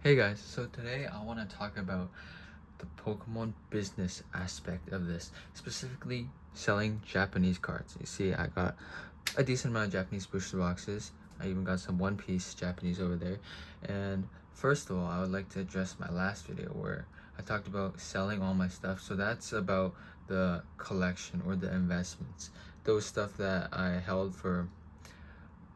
Hey guys, so today I want to talk about the Pokemon business aspect of this, specifically selling Japanese cards. You see, I got a decent amount of Japanese booster boxes. I even got some One Piece Japanese over there. And first of all, I would like to address my last video where I talked about selling all my stuff. So that's about the collection or the investments. Those stuff that I held for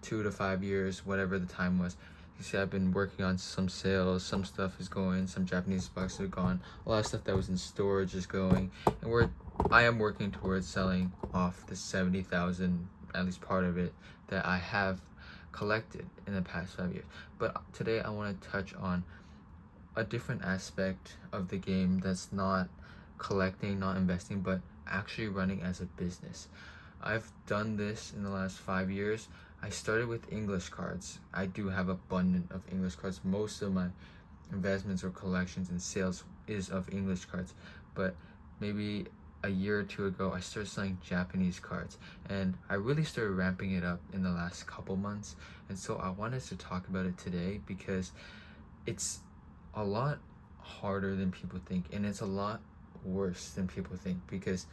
2 to 5 years, whatever the time was. You see, I've been working on some sales, some stuff is going, some Japanese boxes are gone, a lot of stuff that was in storage is going, and I am working towards selling off the 70,000, at least part of it, that I have collected in the past 5 years. But today I want to touch on a different aspect of the game that's not collecting, not investing, but actually running as a business. I've done this in the last 5 years. I started with English cards. I do have abundant of English cards. Most of my investments or collections and sales is of English cards. But maybe a year or two ago, I started selling Japanese cards. And I really started ramping it up in the last couple months. And so I wanted to talk about it today because it's a lot harder than people think. And it's a lot worse than people think because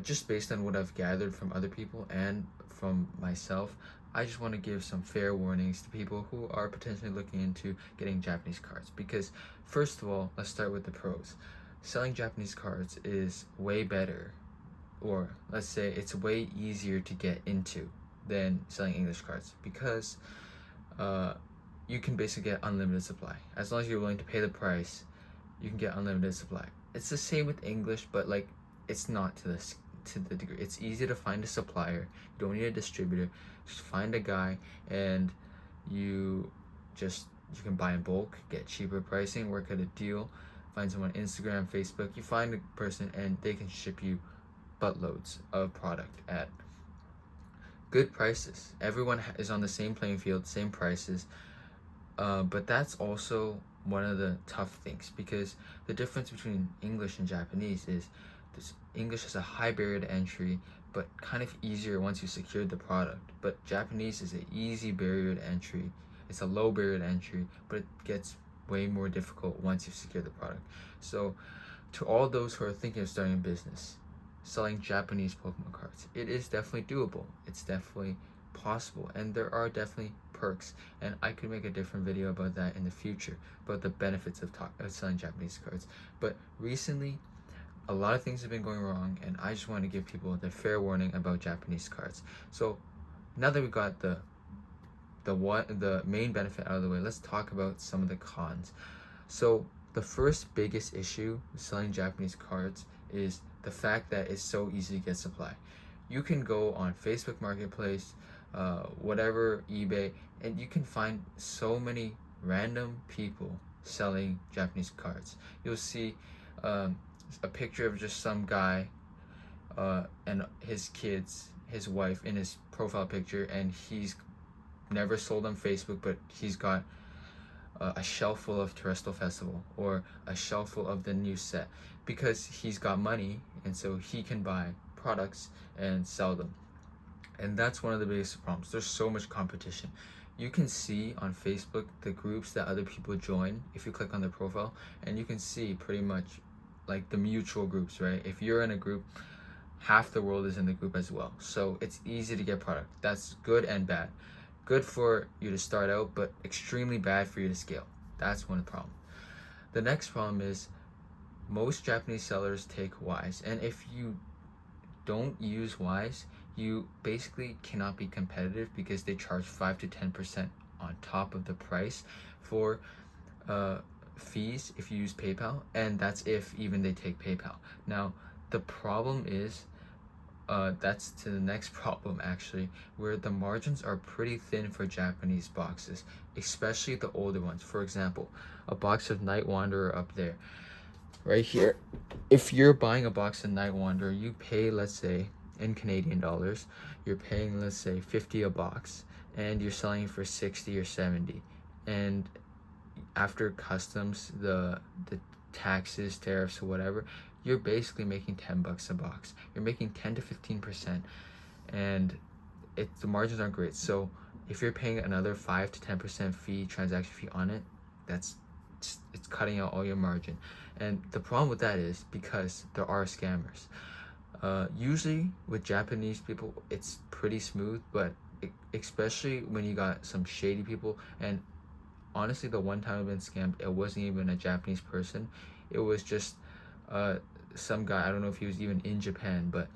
just based on what I've gathered from other people and from myself, I just want to give some fair warnings to people who are potentially looking into getting Japanese cards. Because, first of all, let's start with the pros. Selling Japanese cards is way better, or let's say it's way easier to get into than selling English cards because you can basically get unlimited supply. As long as you're willing to pay the price, you can get unlimited supply. It's the same with English, but like it's not to the degree. It's easy to find a supplier. You don't need a distributor. Just find a guy and you you can buy in bulk, get cheaper pricing, work at a deal, find someone on Instagram, Facebook. You find a person and they can ship you buttloads of product at good prices. Everyone is on the same playing field, same prices. But that's also one of the tough things because the difference between English and Japanese is this English has a high barrier to entry, but kind of easier once you secured the product. But Japanese is an easy barrier to entry. It's a low barrier to entry, but it gets way more difficult once you secure the product. So to all those who are thinking of starting a business, selling Japanese Pokemon cards, it is definitely doable. It's definitely possible, and there are definitely perks, and I could make a different video about that in the future, about the benefits of selling Japanese cards. But recently, a lot of things have been going wrong, and I just want to give people the fair warning about Japanese cards. So now that we got the main benefit out of the way, let's talk about some of the cons. So the first biggest issue with selling Japanese cards is the fact that it's so easy to get supply. You can go on Facebook Marketplace, whatever, eBay, and you can find so many random people selling Japanese cards. You'll see a picture of just some guy and his kids, his wife in his profile picture, and he's never sold on Facebook, but he's got a shelf full of Terrestrial Festival or a shelf full of the new set because he's got money and so he can buy products and sell them. And that's one of the biggest problems. There's so much competition. You can see on Facebook the groups that other people join if you click on their profile, and you can see pretty much like the mutual groups, right? If you're in a group, half the world is in the group as well. So it's easy to get product. That's good and bad. Good for you to start out, but extremely bad for you to scale. That's one problem. The next problem is most Japanese sellers take Wise, and if you don't use Wise, you basically cannot be competitive because they charge 5 to 10% on top of the price for fees if you use PayPal, and that's if even they take PayPal. Now the problem is that's to the next problem actually, where the margins are pretty thin for Japanese boxes, especially the older ones. For example, a box of Night Wanderer up there, right here. If you're buying a box of Night Wanderer, you pay, let's say, in Canadian dollars, you're paying, let's say, 50 a box, and you're selling for 60 or 70. And after customs, the taxes, tariffs, or whatever, you're basically making $10 a box. You're making 10 to 15%, and the margins aren't great. So if you're paying another 5 to 10% transaction fee on it, it's cutting out all your margin. And the problem with that is because there are scammers. Usually with Japanese people, it's pretty smooth, but especially when you got some shady people. And honestly, the one time I've been scammed, it wasn't even a Japanese person. It was just uh, some guy. I don't know if he was even in Japan, but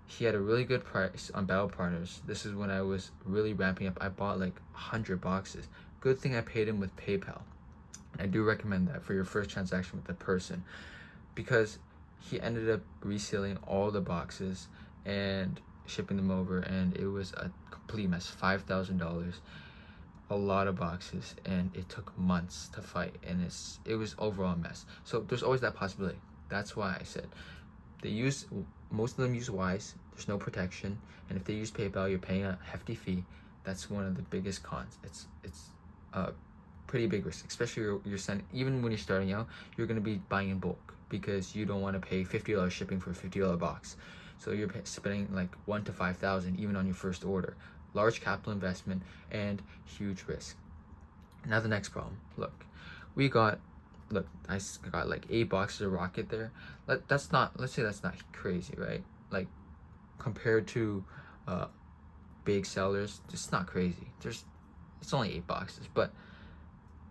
he had a really good price on Battle Partners. This is when I was really ramping up. I bought like 100 boxes. Good thing I paid him with PayPal. I do recommend that for your first transaction with the person, because he ended up resealing all the boxes and shipping them over, and it was a complete mess. $5,000, a lot of boxes, and it took months to fight, and it was overall a mess. So there's always that possibility. That's why I said most of them use Wise. There's no protection, and if they use PayPal, you're paying a hefty fee. That's one of the biggest cons. It's pretty big risk, especially you're sending. Even when you're starting out, you're going to be buying in bulk because you don't want to pay $50 shipping for a $50 box. So you're spending like $1,000 to $5,000 even on your first order. Large capital investment and huge risk. Now the next problem. Look, I got like 8 boxes of Rocket there. Let's say that's not crazy, right? Like compared to big sellers, it's not crazy. It's only 8 boxes, but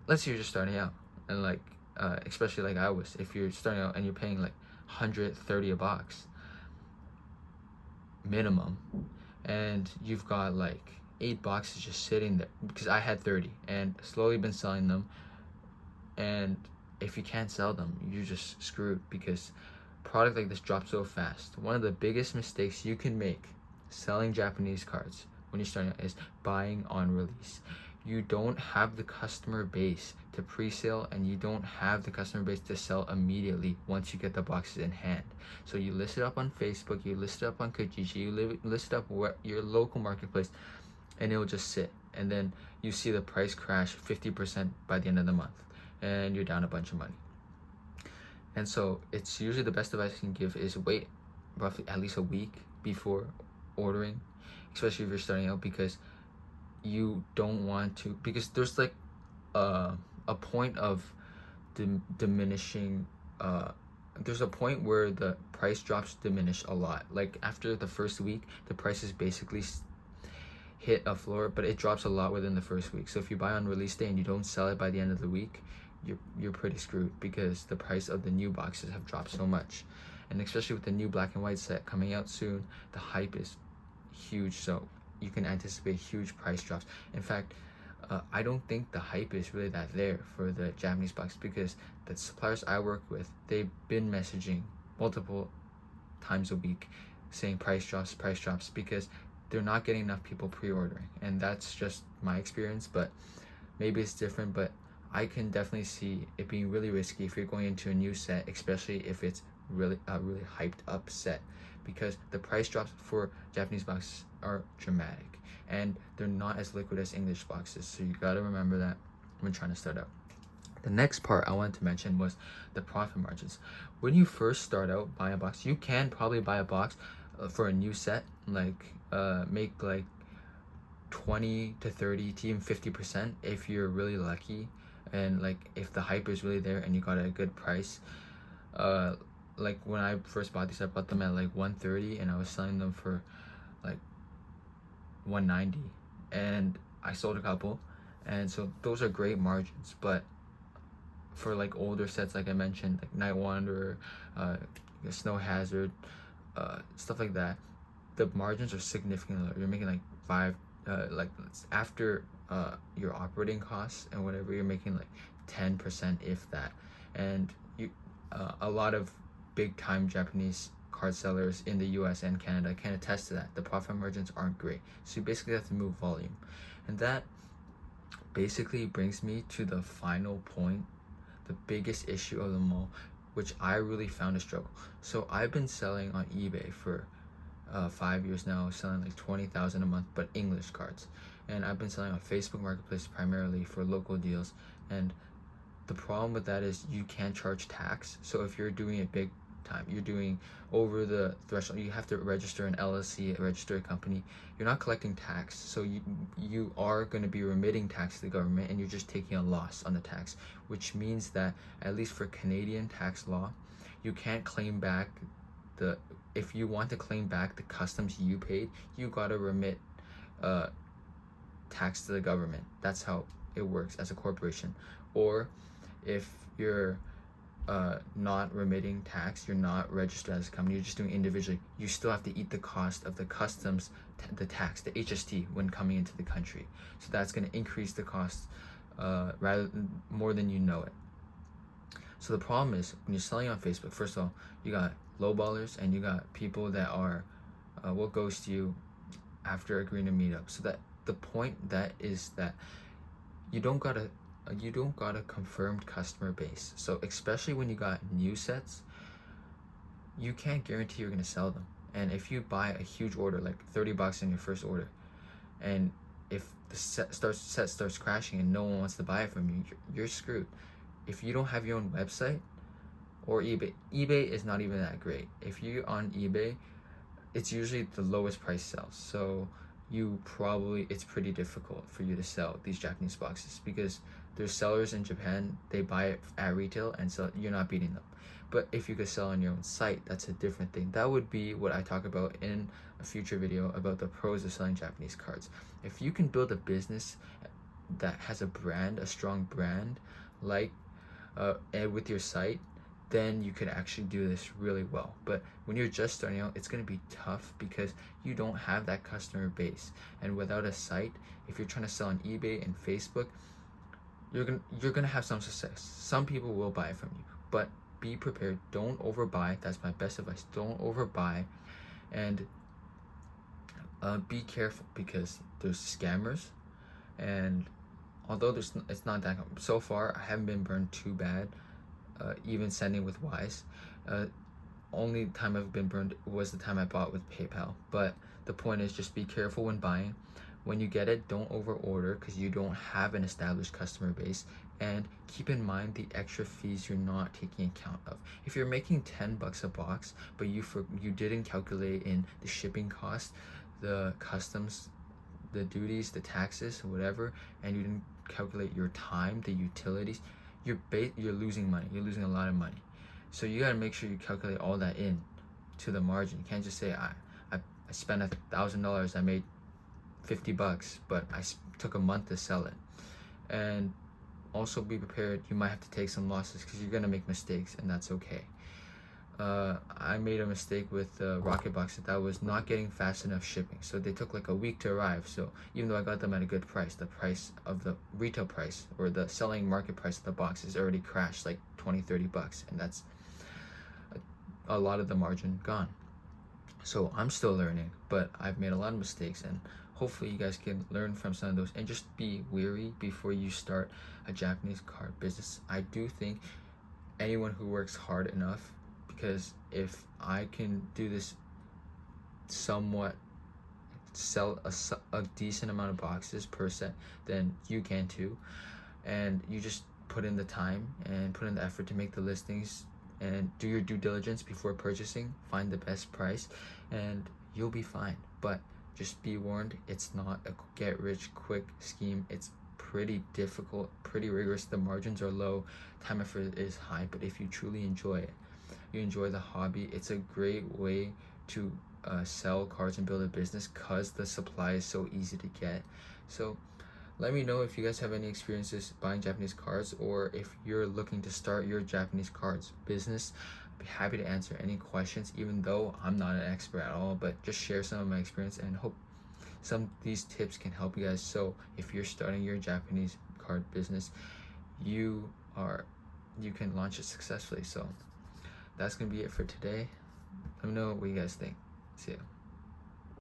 let's say you're just starting out, and like especially like I was, if you're starting out and you're paying like 130 a box minimum, and you've got like 8 boxes just sitting there, because I had 30 and slowly been selling them, and if you can't sell them, you're just screwed, because product like this drops so fast. One of the biggest mistakes you can make selling Japanese cards when you're starting out is buying on release. You don't have the customer base to pre-sale, and you don't have the customer base to sell immediately once you get the boxes in hand. So you list it up on Facebook, you list it up on Kijiji, you list it up your local marketplace, and it'll just sit. And then you see the price crash 50% by the end of the month, and you're down a bunch of money. And so it's usually the best advice I can give is wait roughly at least a week before ordering, especially if you're starting out, because you don't want to, because there's like a point of diminishing, there's a point where the price drops diminish a lot. Like after the first week, the prices basically hit a floor, but it drops a lot within the first week. So if you buy on release day and you don't sell it by the end of the week, you're pretty screwed, because the price of the new boxes have dropped so much. And especially with the new black and white set coming out soon, the hype is huge, so you can anticipate huge price drops. In fact, I don't think the hype is really that there for the Japanese box, because the suppliers I work with, they've been messaging multiple times a week saying price drops, because they're not getting enough people pre-ordering. And that's just my experience, but maybe it's different. But I can definitely see it being really risky if you're going into a new set, especially if it's really hyped up set, because the price drops for Japanese boxes are dramatic, and they're not as liquid as English boxes. So you got to remember that when trying to start out. The next part I wanted to mention was the profit margins. When you first start out buying a box, you can probably buy a box for a new set, like make like 20 to 30 to even 50% if you're really lucky, and like if the hype is really there and you got a good price. Like when I first bought these, I bought them at like 130, and I was selling them for like 190, and I sold a couple, and so those are great margins. But for like older sets, like I mentioned, like Night Wanderer, Snow Hazard, stuff like that, the margins are significantly lower. You're making like like after your operating costs and whatever, you're making like 10%, if that. And you a lot of big time Japanese card sellers in the US and Canada can attest to that. The profit margins aren't great, so you basically have to move volume. And that basically brings me to the final point, the biggest issue of them all, which I really found a struggle. So I've been selling on eBay for 5 years now, selling like 20,000 a month, but English cards. And I've been selling on Facebook Marketplace primarily for local deals. And the problem with that is you can't charge tax. So if you're doing it big time. You're doing over the threshold. You have to register an LLC, register a company. You're not collecting tax, so you are going to be remitting tax to the government, and you're just taking a loss on the tax, which means that at least for Canadian tax law, you can't claim back if you want to claim back the customs you paid, you gotta remit tax to the government. That's how it works as a corporation. Or if you're not remitting tax, you're not registered as a company, you're just doing individually, you still have to eat the cost of the customs, the tax, the HST when coming into the country. So that's going to increase the cost more than you know it. So the problem is when you're selling on Facebook, first of all, you got lowballers and you got people that are will ghost you after agreeing to meet up. So that the point that is that you don't got a confirmed customer base. So especially when you got new sets, you can't guarantee you're gonna sell them. And if you buy a huge order, like $30 in your first order, and if the set starts crashing and no one wants to buy it from you, you're screwed. If you don't have your own website or eBay is not even that great. If you're on eBay, it's usually the lowest price sales. So it's pretty difficult for you to sell these Japanese boxes because there's sellers in Japan, they buy it at retail, and so you're not beating them. But if you could sell on your own site, that's a different thing. That would be what I talk about in a future video about the pros of selling Japanese cards. If you can build a business that has a brand, a strong brand, and with your site, then you could actually do this really well. But when you're just starting out, it's going to be tough because you don't have that customer base. And without a site, if you're trying to sell on eBay and Facebook, you're gonna have some success. Some people will buy it from you, but be prepared. Don't overbuy. That's my best advice. Don't overbuy, and be careful because there's scammers. And although it's not that so far, I haven't been burned too bad. Even sending with Wise, only time I've been burned was the time I bought with PayPal. But the point is, just be careful when buying. When you get it, don't over order because you don't have an established customer base, and keep in mind the extra fees you're not taking account of. If you're making $10 a box, but you didn't calculate in the shipping cost, the customs, the duties, the taxes, whatever, and you didn't calculate your time, the utilities, you're losing money. You're losing a lot of money. So you gotta make sure you calculate all that in to the margin. You can't just say I spent $1,000, I made $50, but I took a month to sell it. And also be prepared, you might have to take some losses because you're gonna make mistakes, and that's okay. I made a mistake with Rocket Box that was not getting fast enough shipping, so they took like a week to arrive. So even though I got them at a good price, the price of the retail price or the selling market price of the box is already crashed like $20-30, and that's a lot of the margin gone. So I'm still learning, but I've made a lot of mistakes, and hopefully you guys can learn from some of those and just be wary before you start a Japanese card business. I do think anyone who works hard enough, because if I can do this somewhat, sell a decent amount of boxes per set, then you can too. And you just put in the time and put in the effort to make the listings and do your due diligence before purchasing, find the best price, and you'll be fine. But just be warned, it's not a get rich quick scheme. It's pretty difficult, pretty rigorous. The margins are low, time effort is high, but if you truly enjoy it, you enjoy the hobby, it's a great way to sell cards and build a business because the supply is so easy to get. So let me know if you guys have any experiences buying Japanese cards, or if you're looking to start your Japanese cards business. I'd be happy to answer any questions, even though I'm not an expert at all, but just share some of my experience and hope some of these tips can help you guys. So if you're starting your Japanese card business, you can launch it successfully. So that's gonna be it for today. Let me know what you guys think. See ya.